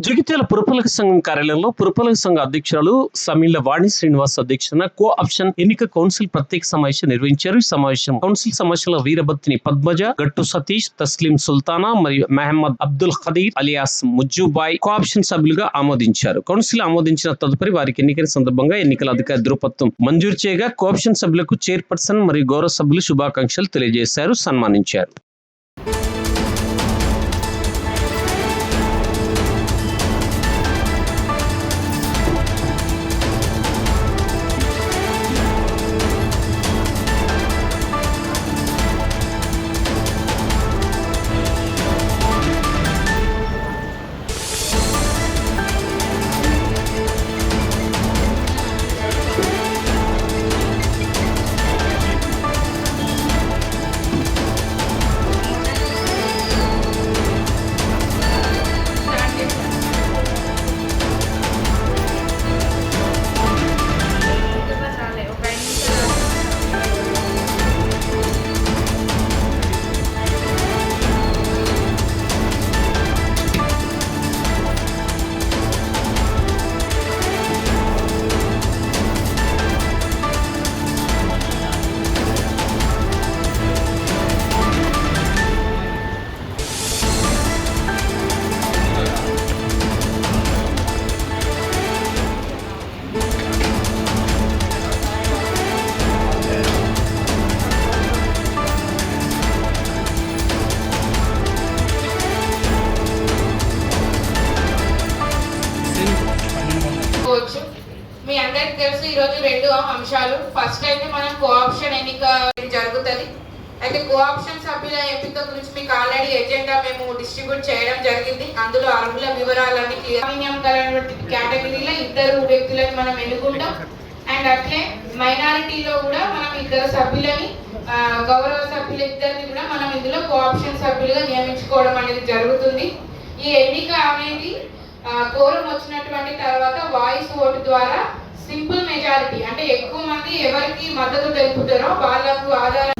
జగిత్యాల పురపాలక సంఘం కార్యాలయంలో పురపాలక సంఘ అధ్యక్షురాలు సమీల వాణి శ్రీనివాస్ అధ్యక్షతన కో ఆప్షన్ ఎన్నిక కౌన్సిల్ ప్రత్యేక సమావేశం నిర్వహించారు. ఈ సమావేశం కౌన్సిల్ సమావేశంలో వీరభత్తిని పద్మజ, గట్టు సతీష్, తస్లీం సుల్తానా మరియు Mohammed Abdul Khadeer alias Mujjubhai co-option సభ్యులుగా ఆమోదించారు. కౌన్సిల్ ఆమోదించిన తదుపరి వారికి ఎన్నికల సందర్భంగా ఎన్నికల అధికారి ధృవపత్రం మంజూరు చేయగా కో ఆప్షన్ సభ్యులకు చైర్పర్సన్ మరియు గౌరవ సభ్యులు శుభాకాంక్షలు తెలియజేశారు, సన్మానించారు. మీ అందరికి తెలుసు ఈరోజు రెండు అంశాలు. ఫస్ట్ అయితే మనం కోఆప్షన్ ఎన్నిక జరుగుతుంది. అయితే కోఆప్షన్ సభ్యుల ఎంపిక గురించి మీకు ఆల్రెడీ ఎజెండా మేము డిస్ట్రిబ్యూట్ చేయడం జరిగింది. అందులో అర్హుల వివరాలన్నీ ప్రావీణ్యం కలిగినటువంటి కేటగిరీలో 2 వ్యక్తులను మనం ఎన్నుకుంటాం. అండ్ అట్లే మైనారిటీలో కూడా మనం 2 సభ్యులని, గౌరవ సభ్యులు 2ని కూడా మనం ఇందులో కోఆప్షన్ సభ్యులుగా నియమించుకోవడం అనేది జరుగుతుంది. ఈ ఎన్నిక అనేది కోరం వచ్చినటువంటి తర్వాత వాయిస్ ఓటు ద్వారా సింపుల్ మెజారిటీ, అంటే ఎక్కువ మంది ఎవరికి మద్దతు తెలుపుతారో వాళ్ళకు ఆధారం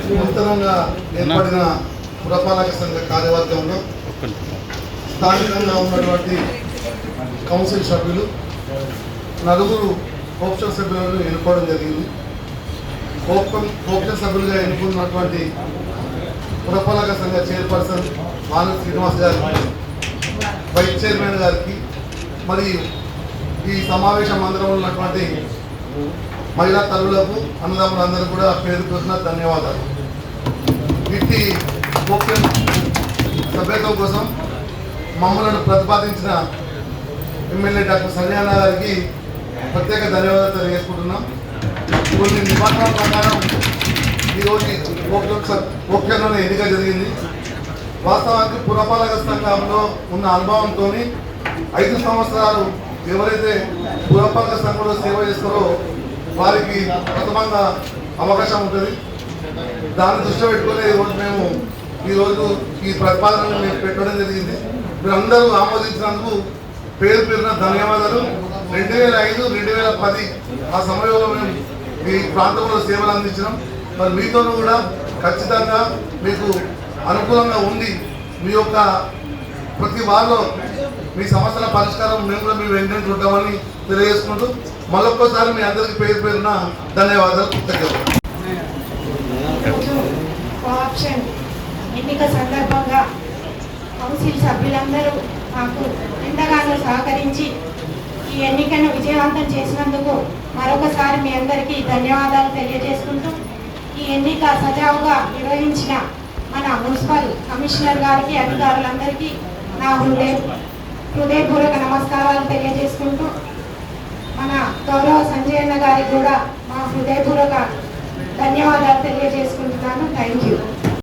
నూతనంగా ఏర్పడిన పురపాలక సంఘ కార్యవర్గంలో స్థానికంగా ఉన్నటువంటి కౌన్సిల్ సభ్యులు 4 కోఆప్షన్ సభ్యులను ఎన్నుకోవడం జరిగింది. కోఆప్షన్ సభ్యులుగా ఎన్నుకున్నటువంటి పురపాలక సంఘ చైర్పర్సన్ వాణి శ్రీనివాస్ గారికి, వైస్ చైర్మన్ గారికి, మరియు ఈ సమావేశం మందిరంలో ఉన్నటువంటి మహిళా తల్లులకు, అన్నదమ్ములందరూ కూడా పేరు పేరున ధన్యవాదాలు. వీటి కోఆప్షన్ సభ్యత్వం కోసం మమ్మల్ని ప్రతిపాదించిన ఎమ్మెల్యే డాక్టర్ సంజయ్ గారికి ప్రత్యేక ధన్యవాదాలు తెలియజేసుకుంటున్నాం. కొన్ని నిబంధనల ప్రకారం ఈరోజు కోఆప్షన్లోనే ఎన్నిక జరిగింది. వాస్తవానికి పురపాలక సంఘంలో ఉన్న అనుభవంతో 5 సంవత్సరాలు ఎవరైతే పురపాలక సంఘంలో సేవ చేస్తారో వారికి ప్రథమంగా అవకాశం ఉంటుంది. దాన్ని దృష్టిలో పెట్టుకుని ఈరోజు ఈ ప్రతిపాదనను మేము పెట్టడం జరిగింది. మీరందరూ ఆమోదించినందుకు పేరు పేరున ధన్యవాదాలు. 2005, 2010 ఆ సమయంలో మేము ఈ ప్రాంతంలో సేవలు అందించినాం. మరి మీతోనూ కూడా ఖచ్చితంగా మీకు అనుకూలంగా ఉండి మీ యొక్క ప్రతి వారిలో మీ సమస్యల పరిష్కారం మేము కూడా మీ వెంటనే చూద్దామని తెలియజేసుకుంటూ మరొక్కసారి మీ అందరికీ పేరు పేరున ధన్యవాదాలు. కోఆప్షన్ ఎన్నిక సందర్భంగా కౌన్సిల్ సభ్యులందరూ మాకు ఎంతగానో సహకరించి ఈ ఎన్నికను విజయవంతం చేసినందుకు మరొకసారి మీ అందరికీ ధన్యవాదాలు తెలియజేసుకుంటూ ఈ ఎన్నిక సజావుగా నిర్వహించిన మన మున్సిపల్ కమిషనర్ గారికి, అధికారులందరికీ నా హృదయపూర్వక నమస్కారాలు తెలియజేసుకుంటూ గౌరవ సంజయ్ అన్న గారికి కూడా మా హృదయపూర్వక ధన్యవాదాలు తెలియజేసుకుంటున్నాను. Thank you.